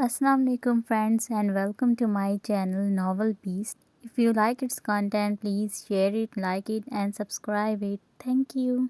Assalamu alaikum friends and welcome to my channel Novel Beast. If you like its content, please share it, like it and subscribe it. Thank you.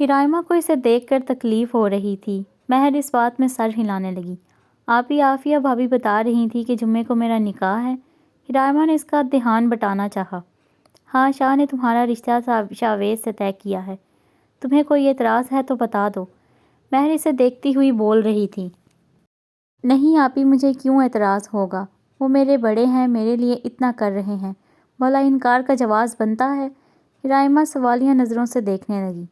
ہرائمہ کو اسے دیکھ کر تکلیف ہو رہی تھی۔ مہر اس بات میں سر ہلانے لگی۔ آپ ہی عافیہ بھابھی بتا رہی تھی کہ جمعے کو میرا نکاح ہے۔ ہرائمہ نے اس کا دھیان بٹانا چاہا۔ ہاں، شاہ نے تمہارا رشتہ شاویز سے طے کیا ہے۔ تمہیں کوئی اعتراض ہے تو بتا دو۔ مہر اسے دیکھتی ہوئی بول رہی تھی۔ نہیں آپی، مجھے کیوں اعتراض ہوگا؟ وہ میرے بڑے ہیں، میرے لیے اتنا کر رہے ہیں، بھلا انکار کا جواز بنتا ہے؟ ہرائمہ سوالیہ نظروں سے دیکھنے لگی۔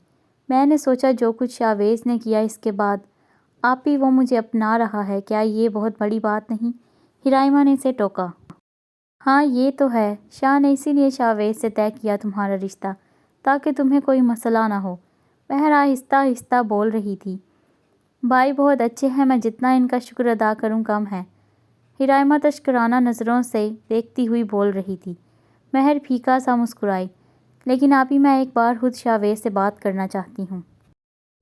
میں نے سوچا جو کچھ شاویز نے کیا اس کے بعد آپی وہ مجھے اپنا رہا ہے، کیا یہ بہت بڑی بات نہیں؟ ہرائمہ نے اسے ٹوکا۔ ہاں یہ تو ہے، شاہ نے اسی لیے شاویز سے طے کیا تمہارا رشتہ، تاکہ تمہیں کوئی مسئلہ نہ ہو۔ مہر آہستہ آہستہ بول رہی تھی۔ بھائی بہت اچھے ہیں، میں جتنا ان کا شکر ادا کروں کم ہے۔ ہرائمہ تشکرانہ نظروں سے دیکھتی ہوئی بول رہی تھی۔ مہر پھیکا سا مسکرائی۔ لیکن آپی میں ایک بار خود شاویز سے بات کرنا چاہتی ہوں۔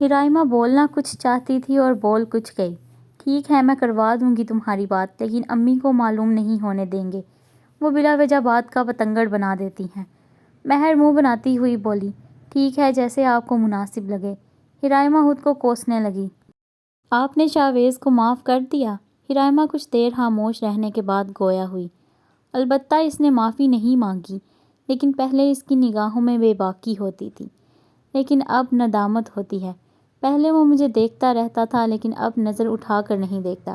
ہرائمہ بولنا کچھ چاہتی تھی اور بول کچھ گئی۔ ٹھیک ہے، میں کروا دوں گی تمہاری بات، لیکن امی کو معلوم نہیں ہونے دیں گے، وہ بلا وجہ بات کا بتنگڑ بنا دیتی ہیں۔ مہر منہ بناتی ہوئی بولی۔ ٹھیک ہے، جیسے آپ کو مناسب لگے۔ ہرائمہ خود کو کوسنے لگی۔ آپ نے شاویز کو معاف کر دیا؟ ہرائمہ کچھ دیر خاموش رہنے کے بعد گویا ہوئی۔ البتہ اس نے معافی نہیں مانگی، لیکن پہلے اس کی نگاہوں میں بے باکی ہوتی تھی، لیکن اب ندامت ہوتی ہے۔ پہلے وہ مجھے دیکھتا رہتا تھا، لیکن اب نظر اٹھا کر نہیں دیکھتا۔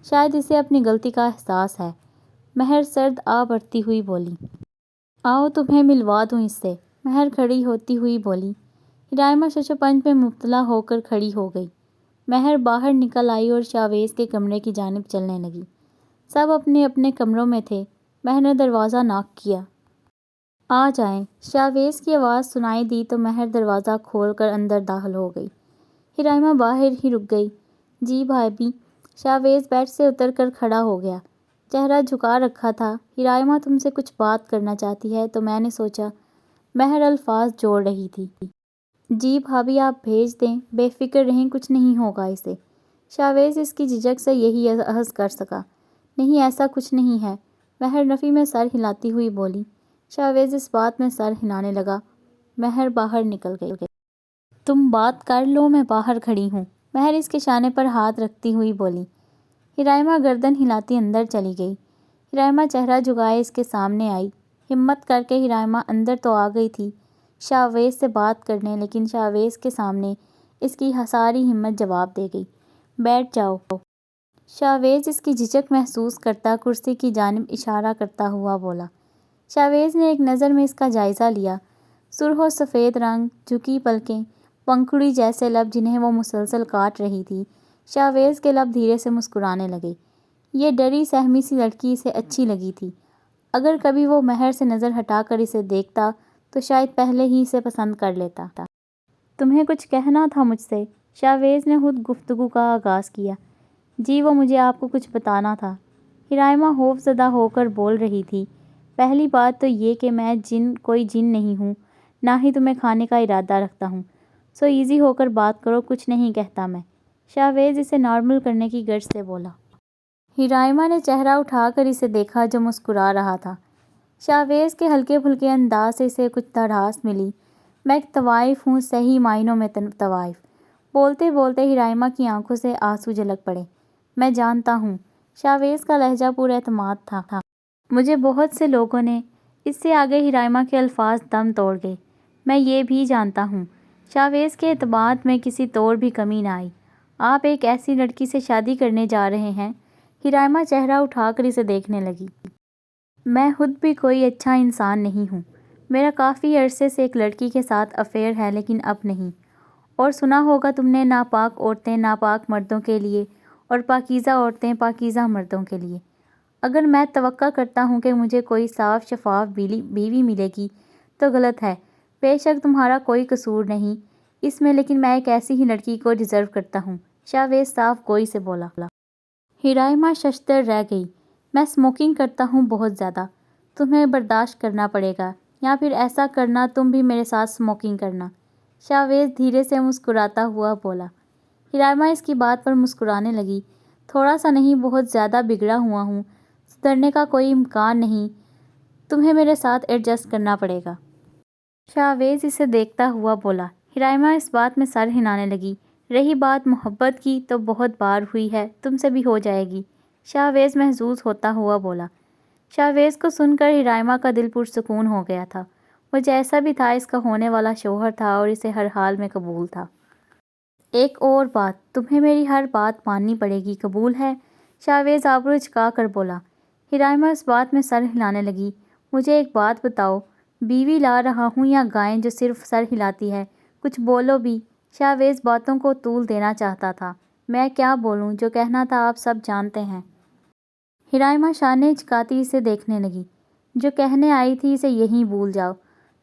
شاید اسے اپنی غلطی کا احساس ہے۔ مہر سرد آ بڑھتی ہوئی بولی۔ آؤ تمہیں ملوا دوں اس سے۔ مہر کھڑی ہوتی ہوئی بولی۔ ہرائمہ ششپنج میں مبتلا ہو کر کھڑی ہو گئی۔ مہر باہر نکل آئی اور شاویز کے کمرے کی جانب چلنے لگی۔ سب اپنے اپنے کمروں میں تھے۔ مہر نے دروازہ ناک کیا۔ آ جائیں۔ شاویز کی آواز سنائی دی تو مہر دروازہ کھول کر اندر داخل ہو گئی۔ ہرائمہ باہر ہی رک گئی۔ جی بھابھی۔ شاویز بیڈ سے اتر کر کھڑا ہو گیا۔ چہرہ جھکا رکھا تھا۔ ہرائمہ تم سے کچھ بات کرنا چاہتی ہے تو میں نے سوچا۔ مہر الفاظ جوڑ رہی تھی۔ جی بھابھی آپ بھیج دیں، بے فکر رہیں، کچھ نہیں ہوگا اسے۔ شاویز اس کی جھجک سے یہی اخذ کر سکا۔ نہیں ایسا کچھ نہیں ہے۔ مہر نفی میں سر ہلاتی ہوئی بولی۔ شاویز اس بات میں سر ہلانے لگا۔ مہر باہر نکل گئی۔ تم بات کر لو، میں باہر کھڑی ہوں۔ مہر اس کے شانے پر ہاتھ رکھتی ہوئی بولی۔ ہرائمہ گردن ہلاتی اندر چلی گئی۔ ہرائمہ چہرہ جھکائے اس کے سامنے آئی۔ ہمت کر کے ہرائمہ اندر تو آ گئی تھی شاویز سے بات کرنے، لیکن شاویز کے سامنے اس کی ساری ہمت جواب دے گئی۔ بیٹھ جاؤ۔ شاویز اس کی جھجک محسوس کرتا کرسی کی جانب اشارہ کرتا ہوا بولا۔ شاویز نے ایک نظر میں اس کا جائزہ لیا۔ سرخ و سفید رنگ، جھکی پلکیں، پنکھڑی جیسے لب جنہیں وہ مسلسل کاٹ رہی تھی۔ شاویز کے لب دھیرے سے مسکرانے لگے۔ یہ ڈری سہمی سی لڑکی اسے اچھی لگی تھی۔ اگر کبھی وہ مہر سے نظر ہٹا کر اسے دیکھتا تو شاید پہلے ہی اسے پسند کر لیتا۔ تمہیں کچھ کہنا تھا مجھ سے؟ شاویز نے خود گفتگو کا آغاز کیا۔ جی وہ مجھے آپ کو کچھ بتانا تھا۔ ہرائمہ خوف زدہ ہو کر بول رہی تھی۔ پہلی بات تو یہ کہ میں کوئی جن نہیں ہوں، نہ ہی تمہیں کھانے کا ارادہ رکھتا ہوں، سو ایزی ہو کر بات کرو، کچھ نہیں کہتا میں۔ شاویز اسے نارمل کرنے کی غرض سے بولا۔ ہرائمہ نے چہرہ اٹھا کر اسے دیکھا جو مسکرا رہا تھا۔ شاویز کے ہلکے پھلکے انداز سے اسے کچھ بھڑاس ملی۔ میں ایک طوائف ہوں، صحیح معنوں میں طوائف۔ بولتے بولتے ہرائمہ کی آنکھوں سے آنسو جھلک پڑے۔ میں جانتا ہوں۔ شاویز کا لہجہ پر اعتماد تھا۔ مجھے بہت سے لوگوں نے۔ اس سے آگے ہرائمہ کے الفاظ دم توڑ گئے۔ میں یہ بھی جانتا ہوں۔ شاویز کے اعتماد میں کسی طور بھی کمی نہ آئی۔ آپ ایک ایسی لڑکی سے شادی کرنے جا رہے ہیں؟ ہرائمہ چہرہ اٹھا کر اسے دیکھنے لگی۔ میں خود بھی کوئی اچھا انسان نہیں ہوں۔ میرا کافی عرصے سے ایک لڑکی کے ساتھ افیئر ہے، لیکن اب نہیں۔ اور سنا ہوگا تم نے، ناپاک عورتیں ناپاک مردوں کے لیے اور پاکیزہ عورتیں پاکیزہ مردوں کے لیے۔ اگر میں توقع کرتا ہوں کہ مجھے کوئی صاف شفاف بیوی ملے گی تو غلط ہے۔ بے شک تمہارا کوئی قصور نہیں اس میں، لیکن میں ایک ایسی ہی لڑکی کو ڈیزرو کرتا ہوں۔ شاویز صاف گوئی سے بولا۔ ہرائمہ ششدر رہ گئی۔ میں اسموکنگ کرتا ہوں بہت زیادہ، تمہیں برداشت کرنا پڑے گا، یا پھر ایسا کرنا تم بھی میرے ساتھ اسموکنگ کرنا۔ شاویز دھیرے سے مسکراتا ہوا بولا۔ ہرائمہ اس کی بات پر مسکرانے لگی۔ تھوڑا سا نہیں، بہت زیادہ بگڑا ہوا ہوں، سدھرنے کا کوئی امکان نہیں، تمہیں میرے ساتھ ایڈجسٹ کرنا پڑے گا۔ شاویز اسے دیکھتا ہوا بولا۔ ہرائمہ اس بات میں سر ہلانے لگی۔ رہی بات محبت کی تو بہت بار ہوئی ہے، تم سے بھی ہو جائے گی، شاہویز محظوظ ہوتا ہوا بولا۔ شاہویز کو سن کر ہرائمہ کا دل پرسکون ہو گیا تھا۔ وہ جیسا بھی تھا اس کا ہونے والا شوہر تھا اور اسے ہر حال میں قبول تھا۔ ایک اور بات، تمہیں میری ہر بات ماننی پڑے گی، قبول ہے؟ شاہویز آبرو چکا کر بولا۔ ہرائمہ اس بات میں سر ہلانے لگی۔ مجھے ایک بات بتاؤ، بیوی لا رہا ہوں یا گائیں جو صرف سر ہلاتی ہے؟ کچھ بولو بھی۔ شاہویز باتوں کو طول دینا چاہتا تھا۔ میں کیا بولوں، جو کہنا تھا آپ سب جانتے ہیں۔ ہرائمہ شانے چکاتی اسے دیکھنے لگی۔ جو کہنے آئی تھی اسے یہیں بھول جاؤ،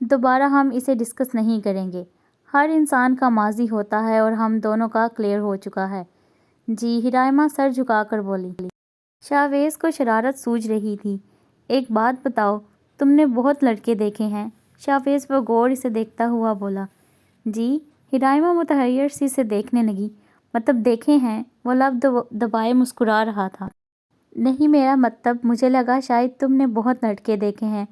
دوبارہ ہم اسے ڈسکس نہیں کریں گے۔ ہر انسان کا ماضی ہوتا ہے اور ہم دونوں کا کلیئر ہو چکا ہے۔ جی، ہرائمہ سر جھکا کر بولی۔ شاہویز کو شرارت سوجھ رہی تھی۔ ایک بات بتاؤ، تم نے بہت لڑکے دیکھے ہیں؟ شاہویز بغور اسے دیکھتا ہوا بولا۔ جی، ہرائمہ متحیر سی اسے دیکھنے لگی۔ مطلب دیکھے ہیں؟ وہ لب دبائے مسکرا رہا تھا۔ نہیں، میرا مطلب، مجھے لگا شاید تم نے بہت لڑکے دیکھے ہیں،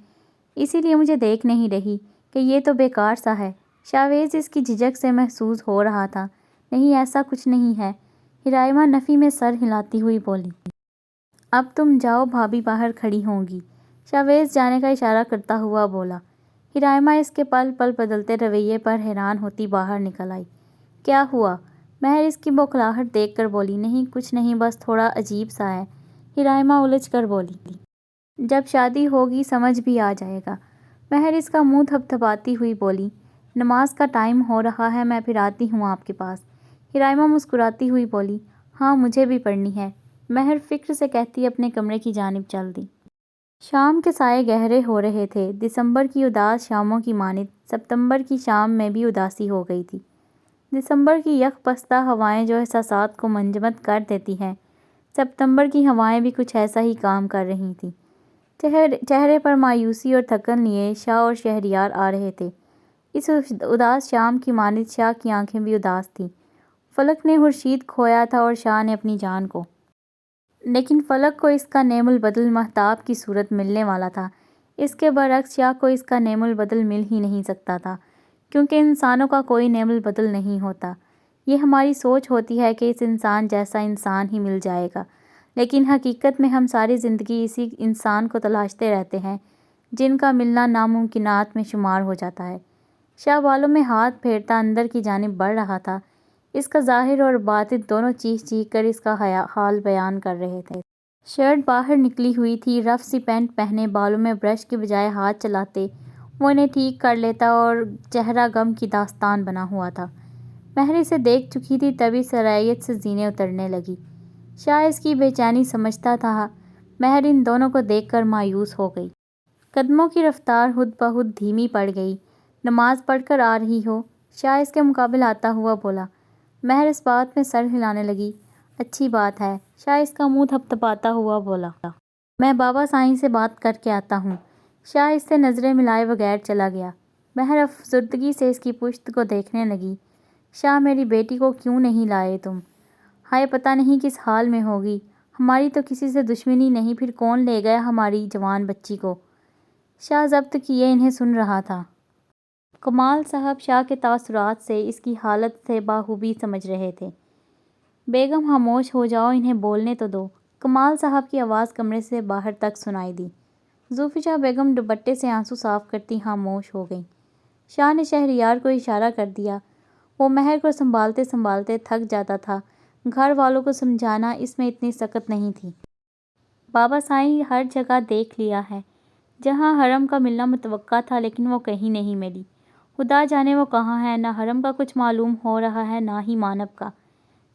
اسی لیے مجھے دیکھ نہیں رہی کہ یہ تو بیکار سا ہے۔ شاہویز اس کی جھجک سے محسوس ہو رہا تھا۔ نہیں، ایسا کچھ نہیں ہے، ہرائمہ نفی میں سر ہلاتی ہوئی بولی۔ اب تم جاؤ، بھابھی باہر کھڑی ہوں گی، شاہویز جانے کا اشارہ کرتا ہوا بولا۔ ہرائمہ اس کے پل پل بدلتے رویے پر حیران ہوتی باہر نکل آئی۔ کیا ہوا؟ مہر اس کی بوکھلاہٹ دیکھ کر بولی۔ نہیں، کچھ نہیں، بس تھوڑا عجیب سا ہے، ہرائمہ الجھ کر بولی۔ جب شادی ہوگی سمجھ بھی آ جائے گا، مہر اس کا منہ تھپتھپاتی ہوئی بولی۔ نماز کا ٹائم ہو رہا ہے، میں پھر آتی ہوں آپ کے پاس، ہرائمہ مسکراتی ہوئی بولی۔ ہاں، مجھے بھی پڑھنی ہے، مہر فکر سے کہتی اپنے کمرے کی جانب چل دی۔ شام کے سائے گہرے ہو رہے تھے، دسمبر کی اداس شاموں کی مانند ستمبر کی شام میں بھی اداسی ہو گئی تھی۔ دسمبر کی یک پستہ ہوائیں جو احساسات کو منجمد کر دیتی ہیں، ستمبر کی ہوائیں بھی کچھ ایسا ہی کام کر رہی تھیں۔ چہرے پر مایوسی اور تھکن لیے شاہ اور شہریار آ رہے تھے۔ اس اداس شام کی مانند شاہ کی آنکھیں بھی اداس تھیں۔ فلک نے خورشید کھویا تھا اور شاہ نے اپنی جان کو، لیکن فلک کو اس کا نعم البدل مہتاب کی صورت ملنے والا تھا۔ اس کے برعکس شاہ کو اس کا نعم البدل مل ہی نہیں سکتا تھا، کیونکہ انسانوں کا کوئی نعم البدل نہیں ہوتا۔ یہ ہماری سوچ ہوتی ہے کہ اس انسان جیسا انسان ہی مل جائے گا، لیکن حقیقت میں ہم ساری زندگی اسی انسان کو تلاشتے رہتے ہیں جن کا ملنا ناممکنات میں شمار ہو جاتا ہے۔ شاہ بالوں میں ہاتھ پھیرتا اندر کی جانب بڑھ رہا تھا۔ اس کا ظاہر اور باطن دونوں چیخ چیخ کر اس کا حال بیان کر رہے تھے۔ شرٹ باہر نکلی ہوئی تھی، رف سی پینٹ پہنے، بالوں میں برش کے بجائے ہاتھ چلاتے وہ انہیں ٹھیک کر لیتا اور چہرہ غم کی داستان بنا ہوا تھا۔ مہر اسے دیکھ چکی تھی، تبھی سرائیت سے زینے اترنے لگی۔ شاہ اس کی بے چینی سمجھتا تھا۔ مہر ان دونوں کو دیکھ کر مایوس ہو گئی۔ قدموں کی رفتار خود بخود دھیمی پڑ گئی۔ نماز پڑھ کر آ رہی ہو؟ شاہ اس کے مقابل آتا ہوا بولا۔ مہر اس بات میں سر ہلانے لگی۔ اچھی بات ہے، شاہ اس کا منہ تھپتھپاتا ہوا بولا۔ میں بابا سائیں سے بات کر کے آتا ہوں۔ شاہ اس سے نظریں ملائے بغیر چلا گیا۔ مہر افسردگی سے اس کی پشت کو دیکھنے لگی۔ شاہ، میری بیٹی کو کیوں نہیں لائے تم؟ ہائے، پتہ نہیں کس حال میں ہوگی۔ ہماری تو کسی سے دشمنی نہیں، پھر کون لے گیا ہماری جوان بچی کو؟ شاہ ضبط کیے انہیں سن رہا تھا۔ کمال صاحب شاہ کے تاثرات سے اس کی حالت سے بخوبی سمجھ رہے تھے۔ بیگم خاموش ہو جاؤ، انہیں بولنے تو دو۔ کمال صاحب کی آواز کمرے سے باہر تک سنائی دی۔ زوفجا بیگم دوپٹے سے آنسو صاف کرتی خاموش ہو گئیں۔ شاہ نے شہریار کو اشارہ کر دیا۔ وہ مہر کو سنبھالتے سنبھالتے تھک جاتا تھا۔ گھر والوں کو سمجھانا اس میں اتنی سخت نہیں تھی۔ بابا سائیں ہر جگہ دیکھ لیا ہے، جہاں حرم کا ملنا متوقع تھا لیکن وہ کہیں نہیں ملی۔ خدا جانے وہ کہاں ہے، نہ حرم کا کچھ معلوم ہو رہا ہے نہ ہی مانب کا۔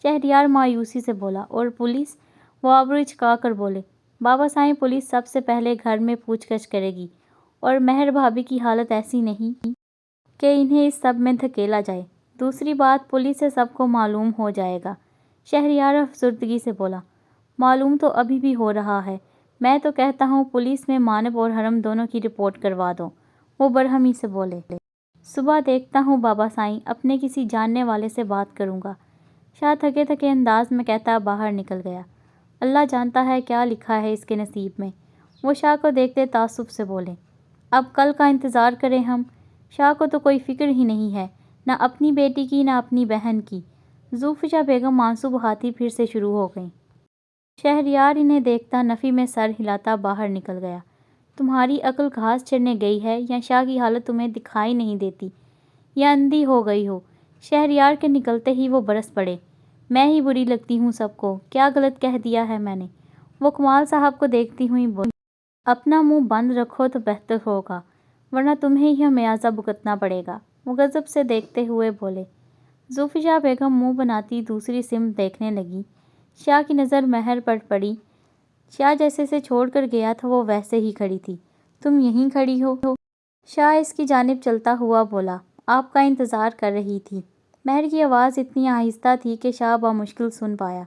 شہریار مایوسی سے بولا۔ اور پولیس؟ وہ آبرو چکا کر بولے۔ بابا سائیں، پولیس سب سے پہلے گھر میں پوچھ گچھ کرے گی، اور مہر بھابھی کی حالت ایسی نہیں کہ انہیں اس سب میں دھکیلا جائے۔ دوسری بات، پولیس سے سب کو معلوم ہو جائے گا۔ شہریار افسردگی سے بولا۔ معلوم تو ابھی بھی ہو رہا ہے۔ میں تو کہتا ہوں پولیس میں مانب اور حرم دونوں کی رپورٹ کروا دو، وہ برہمی سے بولے۔ صبح دیکھتا ہوں بابا سائیں، اپنے کسی جاننے والے سے بات کروں گا۔ شاہ تھکے تھکے انداز میں کہتا باہر نکل گیا۔ اللہ جانتا ہے کیا لکھا ہے اس کے نصیب میں، وہ شاہ کو دیکھتے تعصب سے بولے۔ اب کل کا انتظار کریں ہم؟ شاہ کو تو کوئی فکر ہی نہیں ہے، نہ اپنی بیٹی کی نہ اپنی بہن کی۔ زوفجا بیگم آنسو بہاتی پھر سے شروع ہو گئیں۔ شہریار انہیں دیکھتا نفی میں سر ہلاتا باہر نکل گیا۔ تمہاری عقل گھاس چرنے گئی ہے یا شاہ کی حالت تمہیں دکھائی نہیں دیتی یا اندھی ہو گئی ہو؟ شہریار کے نکلتے ہی وہ برس پڑے۔ میں ہی بری لگتی ہوں سب کو، کیا غلط کہہ دیا ہے میں نے؟ وہ کمال صاحب کو دیکھتی ہوئی بولی۔ اپنا منہ بند رکھو تو بہتر ہوگا ورنہ تمہیں ہی میازہ بھگتنا پڑے گا، وہ غضب سے دیکھتے ہوئے بولے۔ زوفجا بیگم منہ بناتی دوسری سمت دیکھنے لگی۔ شاہ کی نظر مہر پر پڑی۔ شاہ جیسے سے چھوڑ کر گیا تھا وہ ویسے ہی کھڑی تھی۔ تم یہیں کھڑی ہو؟ شاہ اس کی جانب چلتا ہوا بولا۔ آپ کا انتظار کر رہی تھی۔ مہر کی آواز اتنی آہستہ تھی کہ شاہ بامشکل سن پایا۔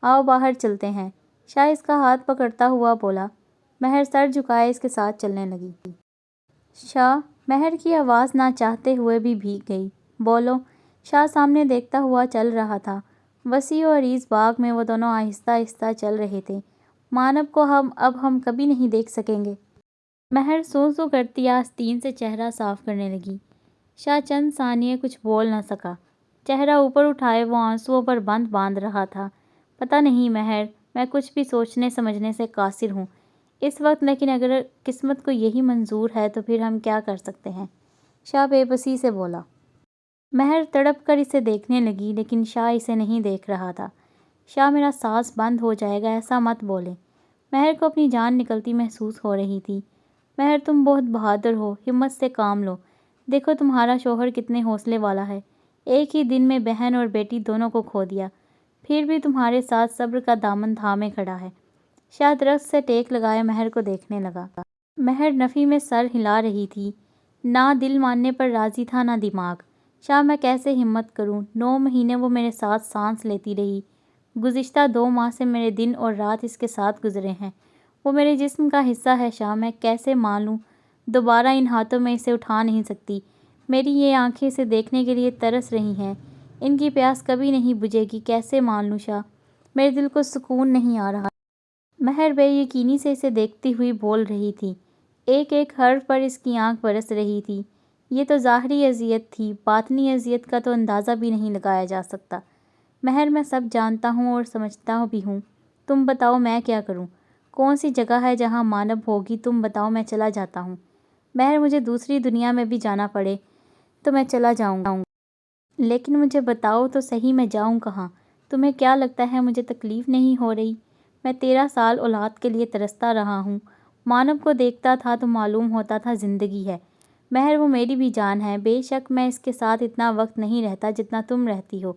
آؤ باہر چلتے ہیں، شاہ اس کا ہاتھ پکڑتا ہوا بولا۔ مہر سر جھکائے اس کے ساتھ چلنے لگی۔ شاہ، مہر کی آواز نہ چاہتے ہوئے بھی بھیگ گئی۔ بولو۔ شاہ سامنے دیکھتا ہوا چل رہا تھا۔ وسیع و عریض باغ میں وہ دونوں آہستہ آہستہ چل رہے تھے۔ مانب کو اب ہم کبھی نہیں دیکھ سکیں گے۔ مہر سو سو کرتی آستین سے چہرہ صاف کرنے لگی۔ شاہ چند ثانیے کچھ بول نہ سکا۔ چہرہ اوپر اٹھائے وہ آنسوؤں پر بند باندھ رہا تھا۔ پتہ نہیں مہر، میں کچھ بھی سوچنے سمجھنے سے قاصر ہوں اس وقت، لیکن اگر قسمت کو یہی منظور ہے تو پھر ہم کیا کر سکتے ہیں؟ شاہ بے بسی سے بولا۔ مہر تڑپ کر اسے دیکھنے لگی لیکن شاہ اسے نہیں دیکھ رہا تھا۔ شاہ، میرا سانس بند ہو جائے گا، ایسا مت بولے۔ مہر کو اپنی جان نکلتی محسوس ہو رہی تھی۔ مہر، تم بہت بہادر ہو، ہمت سے کام لو۔ دیکھو تمہارا شوہر کتنے حوصلے والا ہے، ایک ہی دن میں بہن اور بیٹی دونوں کو کھو دیا، پھر بھی تمہارے ساتھ صبر کا دامن تھامے کھڑا ہے۔ شاہ درخت سے ٹیک لگائے مہر کو دیکھنے لگا۔ مہر نفی میں سر ہلا رہی تھی۔ نہ دل ماننے پر راضی تھا نہ دماغ۔ شاہ، میں کیسے ہمت کروں؟ 9 مہینے وہ میرے ساتھ سانس لیتی رہی۔ گزشتہ 2 ماہ سے میرے دن اور رات اس کے ساتھ گزرے ہیں۔ وہ میرے جسم کا حصہ ہے شاہ، میں کیسے مان لوں؟ دوبارہ ان ہاتھوں میں اسے اٹھا نہیں سکتی۔ میری یہ آنکھیں اسے دیکھنے کے لیے ترس رہی ہیں، ان کی پیاس کبھی نہیں بجھے گی، کیسے مان لوں شاہ؟ میرے دل کو سکون نہیں آ رہا۔ مہر بے یقینی سے اسے دیکھتی ہوئی بول رہی تھی۔ ایک ایک حرف پر اس کی آنکھ برس رہی تھی۔ یہ تو ظاہری اذیت تھی، باطنی اذیت کا تو اندازہ بھی نہیں لگایا جا سکتا۔ مہر، میں سب جانتا ہوں اور سمجھتا بھی ہوں، تم بتاؤ میں کیا کروں؟ کون سی جگہ ہے جہاں مانب ہوگی؟ تم بتاؤ، میں چلا جاتا ہوں۔ مہر، مجھے دوسری دنیا میں بھی جانا پڑے تو میں چلا جاؤں گا، لیکن مجھے بتاؤ تو صحیح میں جاؤں کہاں؟ تمہیں کیا لگتا ہے مجھے تکلیف نہیں ہو رہی؟ میں 13 سال اولاد کے لیے ترستا رہا ہوں، مانب کو دیکھتا تھا تو معلوم ہوتا تھا زندگی ہے۔ مہر، وہ میری بھی جان ہے، بے شک میں اس کے ساتھ اتنا وقت نہیں رہتا جتنا تم رہتی ہو،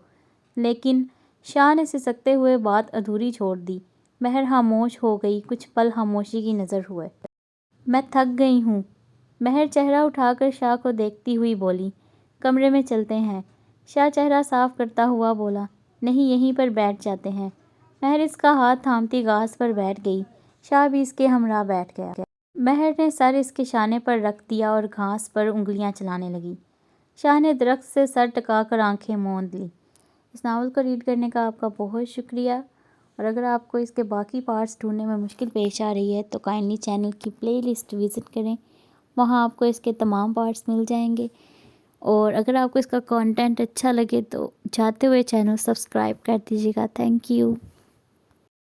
لیکن… شاہ نے سسکتے ہوئے بات ادھوری چھوڑ دی۔ مہر خاموش ہو گئی، کچھ پل خاموشی کی نظر ہوئے۔ میں تھک گئی ہوں، مہر چہرہ اٹھا کر شاہ کو دیکھتی ہوئی بولی۔ کمرے میں چلتے ہیں، شاہ چہرہ صاف کرتا ہوا بولا۔ نہیں، یہیں پر بیٹھ جاتے ہیں۔ مہر اس کا ہاتھ تھامتی گھاس پر بیٹھ گئی۔ شاہ بھی اس کے ہمراہ بیٹھ گیا۔ مہر نے سر اس کے شانے پر رکھ دیا اور گھاس پر انگلیاں چلانے لگی۔ شاہ نے درخت سے سر ٹکا کر آنکھیں موند لیں۔ اس ناول کو ریڈ کرنے کا آپ کا بہت شکریہ، اور اگر آپ کو اس کے باقی پارٹس ڈھونڈنے میں مشکل پیش آ رہی ہے تو کائنڈلی چینل کی پلے لسٹ وزٹ کریں، وہاں آپ کو اس کے تمام پارٹس مل جائیں گے۔ اور اگر آپ کو اس کا کانٹینٹ اچھا لگے تو جاتے ہوئے چینل سبسکرائب کر دیجیے گا۔ Thank you.